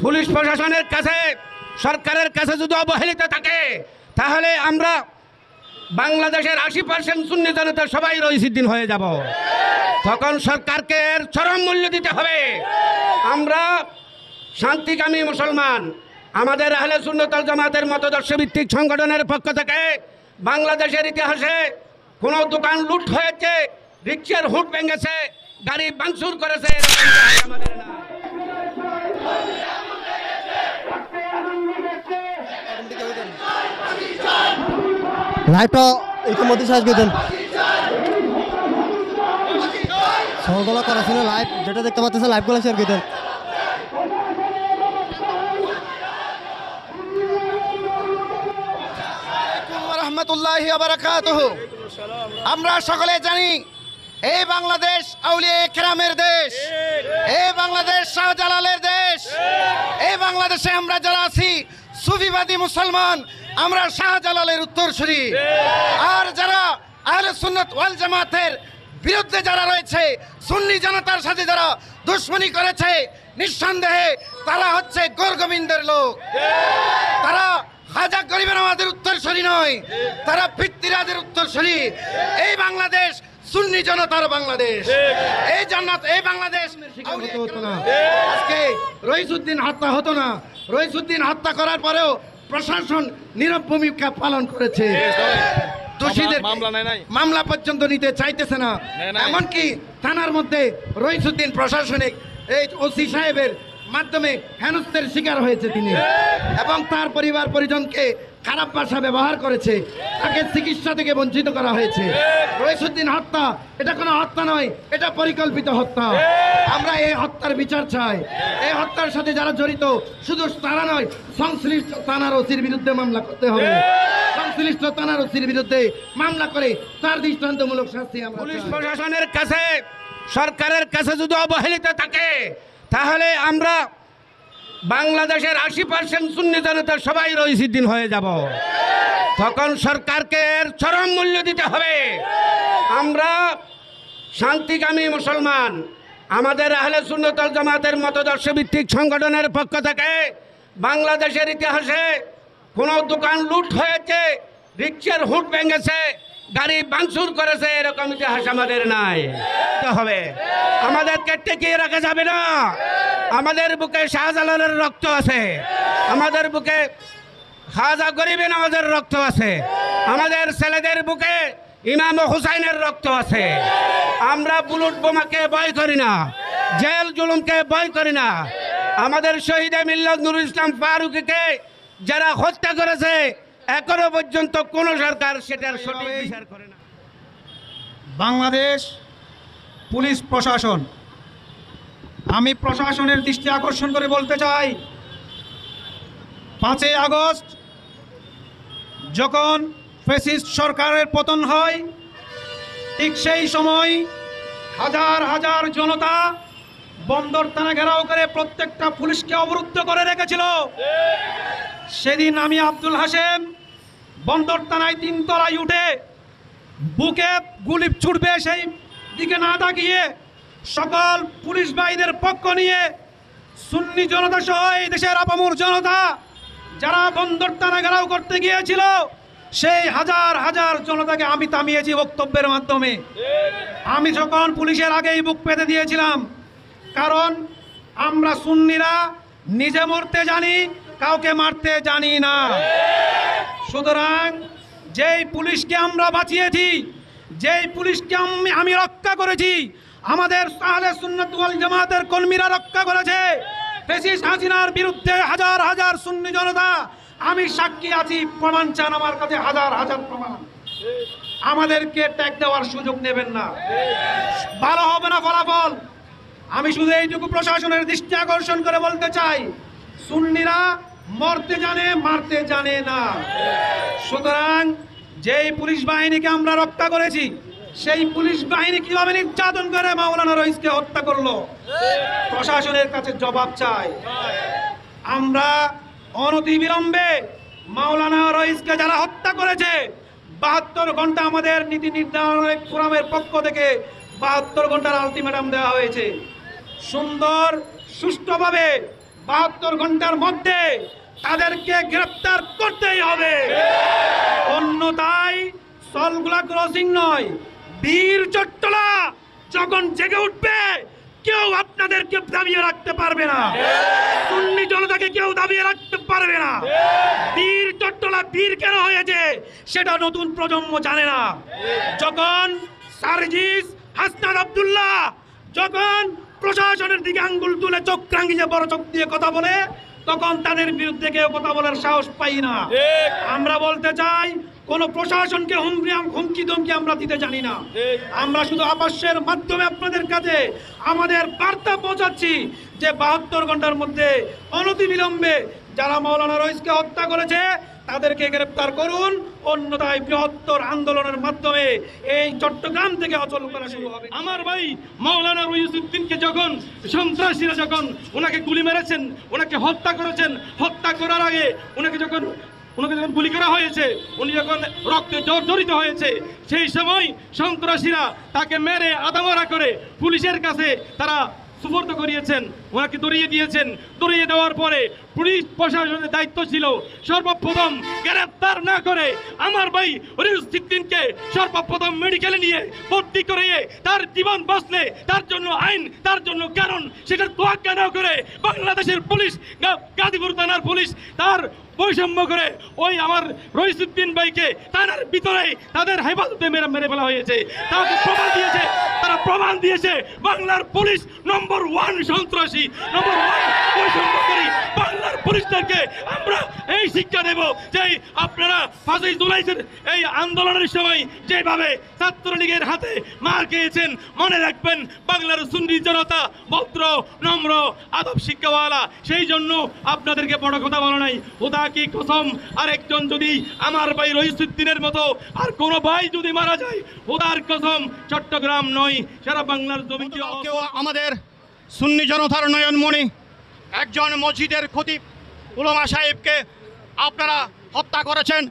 Police প্রশাসনের কাছে, সরকারের কাছে যদি অবহেলিত থাকে, তাহলে আমরা বাংলাদেশের 80% সুন্নি জনতা সবাই রইসুদ্দিন হয়ে যাব। তখন সরকারকে এর চরম মূল্য দিতে হবে। আমরা শান্তিকামী মুসলমান, আমাদের আহলে সুন্নাত ওয়াল জামাতের মতাদর্শ ভিত্তিক সংগঠনের পক্ষ থেকে বাংলাদেশের ইতিহাসে কোনো দোকান লুট হয়েছে, রিক্সার হুট ভেঙেছে, গাড়ি ভাঙচুর করেছে, এরকম ইতিহাস আমাদের না। লাইভটা ইতিমধ্যে শেষ করে দেন। সবগুলো করা ছিল লাইভ, যেটা দেখতে পাচ্ছেন লাইভগুলো শেয়ার করে দেন। রাহমাতুল্লাহি ওয়া বারাকাতুহু। আমরা সকলে জানি এই বাংলাদেশ আউলিয়া কেরামের দেশ, এই বাংলাদেশ শাহজালালের দেশ। এই বাংলাদেশে আমরা যারা আছি সুফিবাদী মুসলমান, আমরা শাহজালালের উত্তরসূরি। আর যারা আহলে সুন্নাত ওয়াল জামাতের বিরুদ্ধে যারা রয়েছে, সুন্নি জনতার সাথে যারা দুশ্মনী করেছে, নিঃসন্দেহে তারা হচ্ছে গোরগোবিন্দের লোক। তারা খাজা গরিবের আমাদের উত্তরসূরি নয়, তারা পৃথ্বীরাজের উত্তরসূরি। এই বাংলাদেশ সুন্নি জনতার বাংলাদেশ। এই জান্নাত, এই বাংলাদেশ হতো না। আজকে রইসুদ্দিন হত্যা হতো না। রইসুদ্দিন হত্যা করার পরেও প্রশাসন নীরব ভূমিকা পালন করেছে। দোষীদের মামলা পর্যন্ত নিতে চাইতেছে না। এমনকি থানার মধ্যে রইসুদ্দিন প্রশাসনিক এই ওসি সাহেবের মাধ্যমে হেনস্থার শিকার হয়েছে তিনি, এবং তার পরিবার পরিজনকে খারাপ ভাষা ব্যবহার করেছে, তাকে চিকিৎসা থেকে বঞ্চিত করা হয়েছে। রইসুদ্দিন হত্যা এটা কোনো হত্যা নয়, এটা পরিকল্পিত হত্যা। আমরা এই হত্যার বিচার চাই। এই হত্যার সাথে যারা জড়িত শুধু তারা নয়, সংশ্লিষ্ট থানার ওসির বিরুদ্ধে মামলা করতে হবে। সংশ্লিষ্ট থানার ওসির বিরুদ্ধে মামলা করে তার দৃষ্টান্তমূলক শাস্তি আমরা পুলিশ প্রশাসনের কাছে, সরকারের কাছে যদি অবহেলিত থাকে, তাহলে আমরা বাংলাদেশের 80% সুন্নি জনতা সবাই রইসুদ্দিন হয়ে যাব। তখন সরকারকে এর চরম মূল্য দিতে হবে। আমরা শান্তিকামী মুসলমান, আমাদের আহলে সুন্নাত ওয়াল জামাতের মতাদর্শ ভিত্তিক সংগঠনের পক্ষ থেকে বাংলাদেশের ইতিহাসে কোনো দোকান লুট হয়েছে, রিক্সার হুট ভেঙেছে, গাড়ি ভাঙচুর করেছে, এরকম ইতিহাস আমাদের নাই। হবে আমাদেরকে টেকিয়ে রাখা যাবে না। আমাদের বুকে শাহজালালের রক্ত আছে, আমাদের বুকে খাজা গরিবের আমাদের রক্ত আছে, আমাদের ছেলেদের বুকে ইমাম হুসাইনের রক্ত আছে। আমরা বুলেট বোমাকে ভয় করি না, জেল জুলুমকে ভয় করি না। আমাদের শহীদে মিল্লাত নুরুল ইসলাম ফারুকীকে যারা হত্যা করেছে, এখনো পর্যন্ত কোনো সরকার সেটার সঠিক বিচার করে না। বাংলাদেশ পুলিশ প্রশাসন, আমি প্রশাসনের দৃষ্টি আকর্ষণ করে বলতে চাই, 5ই আগস্ট যখন ফ্যাসিস্ট সরকারের পতন হয়, ঠিক সেই সময় হাজার হাজার জনতা বন্দর থানা ঘেরাও করে প্রত্যেকটা পুলিশকে অবরুদ্ধ করে রেখেছিল। সেদিন আমি আব্দুল হাশেম বন্দর থানায় 3 তলায় উঠে বুকে গুলি ছুটবে সেই দিকে না তাকিয়ে সকল পুলিশ বাহিনীর পক্ষ নিয়ে সুন্নি জনতা সহ এই দেশের আপামর জনতা যারা বন্দর থানা ঘেরাও করতে গিয়েছিল, সেই হাজার হাজার জনতাকে আমি থামিয়েছি বক্তব্যের মাধ্যমে। আমি যখন পুলিশের আগেই বুক পেতে দিয়েছিলাম, কারণ আমরা সুন্নিরা নিজে মরতে জানি, কাউকে মারতে জানি না। সুতরাং যেই পুলিশকে আমরা বাঁচিয়েছি, যেই পুলিশকে আমি রক্ষা করেছি, আমাদের আহলে সুন্নাত ওয়াল জামাতের কর্মীরা রক্ষা করেছে। ফ্যাসিস্ট হাসিনার বিরুদ্ধে হাজার হাজার সুন্নি জনতা, আমি সাক্ষী আছি, প্রমাণ চান আমার কাছে হাজার হাজার প্রমাণ। আমাদেরকে ট্যাগ দেওয়ার সুযোগ নেবেন না, ভালো হবে না ফলাফল। আমি শুধু এইটুকু প্রশাসনের দৃষ্টি আকর্ষণ করে বলতে চাই, সুন্নিরা মরতে জানে, মারতে জানে না। সুতরাং যেই পুলিশ বাহিনীকে আমরা রক্ষা করেছি, সেই পুলিশ বাহিনী কিভাবে নির্যাতন করে মাওলানা রইসকে হত্যা করলো, প্রশাসনের কাছে জবাব চাই। আমরা অনতিবিলম্বে মাওলানা রইসকে যারা হত্যা করেছে, 72 ঘন্টা আমাদের নীতি নির্ধারণ ফোরামের পক্ষ থেকে 72 ঘন্টার আলটিমেটাম দেওয়া হয়েছে। সুন্দর সুষ্ঠুভাবে 72 ঘন্টার মধ্যে তাদেরকে গ্রেফতার করতেই হবে। অন্যথায় সলগুলা ক্রসিং নয়, বীর চট্টলা যখন জেগে উঠবে কেউ আপনাদেরকে দাবিয়ে রাখতে পারবে না, সুন্নি জনতাকে কেউ দাবিয়ে রাখতে পারবে না। বীর চট্টলা বীর কেন হয়েছে সেটা নতুন প্রজন্ম জানে না। যখন সার্জিস হাসনাত আব্দুল্লাহ যখন প্রশাসনের দিকে আঙ্গুল তুলে চোখ রাঙিয়ে বড় চোখ দিয়ে কথা বলে, তখন তাদের বিরুদ্ধে কেউ কথা বলার সাহস পাই না। আমরা বলতে চাই, কোন প্রশাসনকে হুমকি ধমকি আমরা দিতে জানি না। আমরা শুধু আবাসের মাধ্যমে আপনাদের কাছে আমাদের বার্তা পৌঁছাচ্ছি যে 72 ঘন্টার মধ্যে অনতিবিলম্বে যারা মাওলানা রইসকে হত্যা করেছে তাদেরকে গ্রেপ্তার করুন, অন্যথায় বৃহত্তর আন্দোলনের মাধ্যমে এই চট্টগ্রাম থেকে অচল করা শুরু হবে। আমার ভাই মাওলানা রইসুদ্দিনকে যখন সন্ত্রাসীরা যখন ওনাকে গুলি মেরেছেন, ওনাকে হত্যা করেছেন, হত্যা করার আগে ওনাকে যখন গুলি করা হয়েছে, উনি যখন রক্তে জর্জরিত হয়েছে, সেই সময় সন্ত্রাসীরা তাকে মেরে আদামরা করে পুলিশের কাছে তারা সুপর্দ করিয়েছেন, ওনাকে ধরিয়ে দিয়েছেন। ধরিয়ে দেওয়ার পরে পুলিশ প্রশাসনের দায়িত্ব ছিল সর্বপ্রথম গ্রেফতার না করে আমার ভাই রইসুদ্দিনকে সর্বপ্রথম মেডিকেলে নিয়ে ভর্তি করিয়ে তার জীবন বাঁচলে তার জন্য আইন, তার জন্য কারণ সেটার তোয়াক্কা না করে বাংলাদেশের পুলিশ, গাজীপুর থানার পুলিশ তার বৈষম্য করে ওই আমার রইসুদ্দিন ভাইকে থানার ভিতরে তাদের হেফাজতে মেরে ফেলা হয়েছে। তারা প্রমাণ দিয়েছে বাংলার পুলিশ নম্বর 1 সন্ত্রাসী, নম্বর 1 বৈষম্যকারী। বাংলার পুলিশদেরকে আমরা এই শিক্ষা দেব যে আপনারা 5ই জুলাইয়ের এই আন্দোলনের সময় যেভাবে ছাত্রলীগের হাতে মার খেয়েছেন, মনে রাখবেন বাংলার সুন্নি জনতা ভদ্র, নম্র, আদব শিক্ষাওয়ালা। সেই জন্য আপনাদেরকে বড় কথা বলা নাই, ওটা কি কসম আরেকজন যদি আমার ভাই রইসুদ্দিনের মতো আর কোন ভাই যদি মারা যায়, ওটার কসম চট্টগ্রাম নয় সারা বাংলার জমিকে। কেউ আমাদের সুন্নি জনতার নয়নমণি একজন মসজিদের খতিব উলামা সাহেবকে আপনারা হত্যা করেছেন।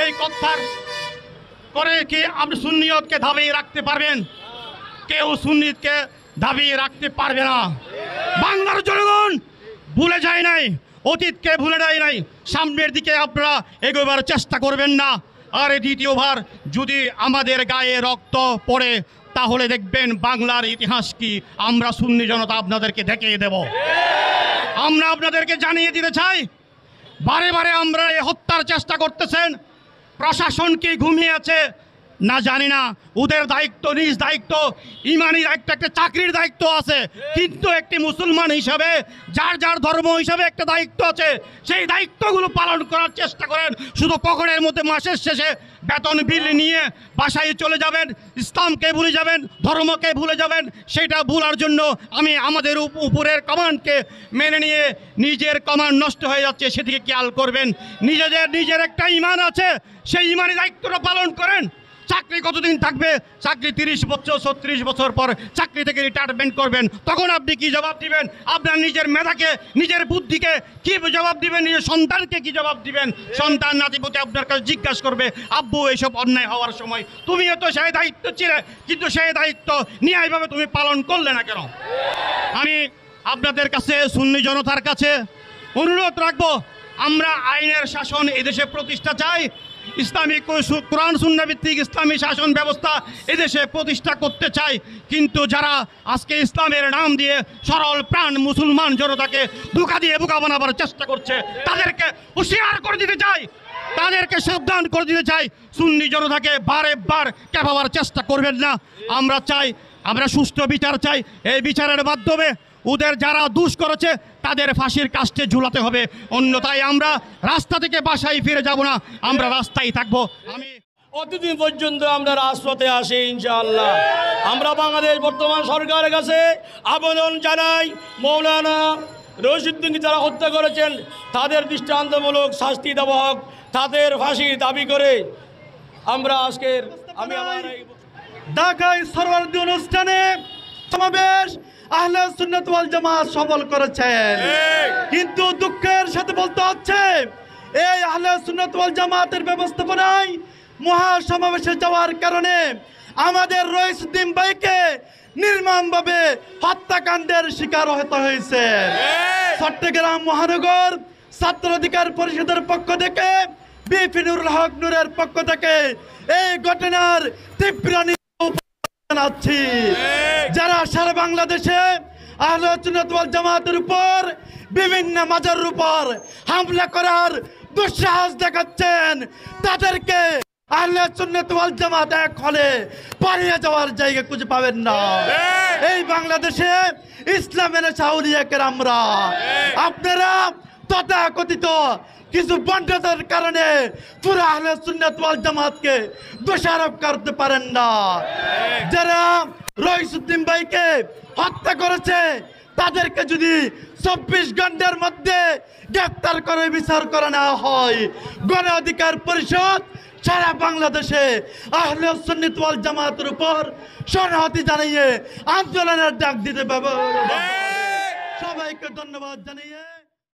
এই কথার করে কি আপনি সুন্নিয়তকে দাবিয়ে রাখতে পারবেন? কেউ সুন্নিতকে দাবিয়ে রাখতে পারবে না। বাংলার জনগণ ভুলে যায় নাই, অতীতকে ভুলে যায় নাই। সামনের দিকে আপনারা এগোবার চেষ্টা করবেন না। আর দ্বিতীয়বার যদি আমাদের গায়ে রক্ত পড়ে তাহলে দেখবেন বাংলার ইতিহাস কি আমরা সুন্নি জনতা আপনাদেরকে দেখিয়ে দেব। আমরা আপনাদেরকে জানিয়ে দিতে চাই, বারে বারে আমরা এই হত্যার চেষ্টা করতেছেন, প্রশাসন কি ঘুমিয়ে আছে না জানি না, ওদের দায়িত্ব নিজ দায়িত্ব, ইমানি দায়িত্ব, একটা চাকরির দায়িত্ব আছে, কিন্তু একটি মুসলমান হিসাবে যার যার ধর্ম হিসাবে একটা দায়িত্ব আছে, সেই দায়িত্বগুলো পালন করার চেষ্টা করেন। শুধু পকেটের মধ্যে মাসের শেষে বেতন বিল নিয়ে বাসায় চলে যাবেন, ইসলামকে ভুলে যাবেন, ধর্মকে ভুলে যাবেন, সেটা ভুলার জন্য আমাদের উপরের কমান্ডকে মেনে নিয়ে নিজের কমান্ড নষ্ট হয়ে যাচ্ছে, সেদিকে খেয়াল করবেন। নিজের একটা ইমান আছে, সেই ইমানি দায়িত্বটা পালন করেন। চাকরি কতদিন থাকবে? চাকরি 30 বছর 36 বছর পর চাকরি থেকে রিটায়ারমেন্ট করবেন, তখন আপনি কি জবাব দিবেন? আপনার নিজের মেধাকে, নিজের বুদ্ধিকে কি জবাব দিবেন? নিজের সন্তানকে কি জবাব দিবেন? সন্তান নাতিপতি আপনার কাছে জিজ্ঞাসা করবে, আব্বু এইসব অন্যায় হওয়ার সময় তুমিও তো সেই দায়িত্ব ছিলে, কিন্তু সেই দায়িত্ব ন্যায়ভাবে তুমি পালন করলে না কেন? আমি আপনাদের কাছে, সুন্নি জনতার কাছে অনুরোধ রাখবো, আমরা আইনের শাসন এদেশে প্রতিষ্ঠা চাই। ইসলামিক কোরআন সুন্নাহ ভিত্তিক ইসলামী শাসন ব্যবস্থা এদেশে প্রতিষ্ঠা করতে চাই। কিন্তু যারা আজকে ইসলামের নাম দিয়ে সরল প্রাণ মুসলমান জনতাকে ধোঁকা দিয়ে বোকা বানাবার চেষ্টা করছে, তাদেরকে হুঁশিয়ার করে দিতে চাই, তাদেরকে সাবধান করে দিতে চাই, সুন্নি জনতাকে বারবার কেপাবার চেষ্টা করবেন না। আমরা চাই, আমরা সুষ্ঠু বিচার চাই। এই বিচারের মাধ্যমে ওদের যারা দুষ করেছে তাদের ফাঁসির কাস্টে ঝুলাতে হবে, অন্যথায় আমরা রাস্তা থেকে বাসায় ফিরে যাব না, আমরা রাস্তায় থাকবো। আমি অতদিন পর্যন্ত আমরা রাজপথে আসি ইনশাআল্লাহ। আমরা বাংলাদেশ বর্তমান সরকারের কাছে আবেদন জানাই, মৌলানা রইসুদ্দিনকে যারা হত্যা করেছেন তাদের দৃষ্টান্তমূলক শাস্তি দেওয়া হোক, তাদের ফাঁসির দাবি করে আমরা আজকের ঢাকায় সর্বভারতীয় অনুষ্ঠানে সমাবেশ আহলে সুন্নাত ওয়াল জামাত সফল করেছেন, কিন্তু দুঃখের সাথে বলতে হচ্ছে এই আহলে সুন্নাত ওয়াল জামাতের ব্যবস্থাপনায় মহাসমাবেশে যাওয়ার কারণে আমাদের রইসুদ্দিন ভাইকে নির্মমভাবে হত্যাকাণ্ডের শিকার হতে হয়েছে। চট্টগ্রাম মহানগর ছাত্র অধিকার পরিষদের পক্ষ থেকে বিপি নুরুল হক নূরের পক্ষ থেকে এই ঘটনার তীব্র নিন্দা জানাচ্ছি। যারা সারা বাংলাদেশে আহলে সুন্নাত ওয়াল জামাতের উপর বিভিন্ন মাজারের উপর হামলা করার দুঃসাহস দেখাচ্ছেন, তাদেরকে আহলে সুন্নাত ওয়াল জামাত এক হলে পালিয়ে যাওয়ার জায়গা খুঁজে পাবেন না। এই বাংলাদেশে ইসলামের আউলিয়া কেরামরা, আপনারা তথাকথিত কিছু বন্ডদের কারণে পুরো আহলে সুন্নাত ওয়াল জামাতকে দোষারোপ করতে পারেন না। যারা রইসুদ্দিন ভাইকে হত্যা করেছে তাদেরকে যদি 24 ঘন্টার মধ্যে গ্রেফতার করে বিচার করা না হয়, গণ অধিকার পরিষদ সারা বাংলাদেশে আহলে সুন্নাত ওয়াল জামাতের উপর সংহতি জানিয়ে আন্দোলনের ডাক দিতে পারবে। সবাইকে ধন্যবাদ জানিয়ে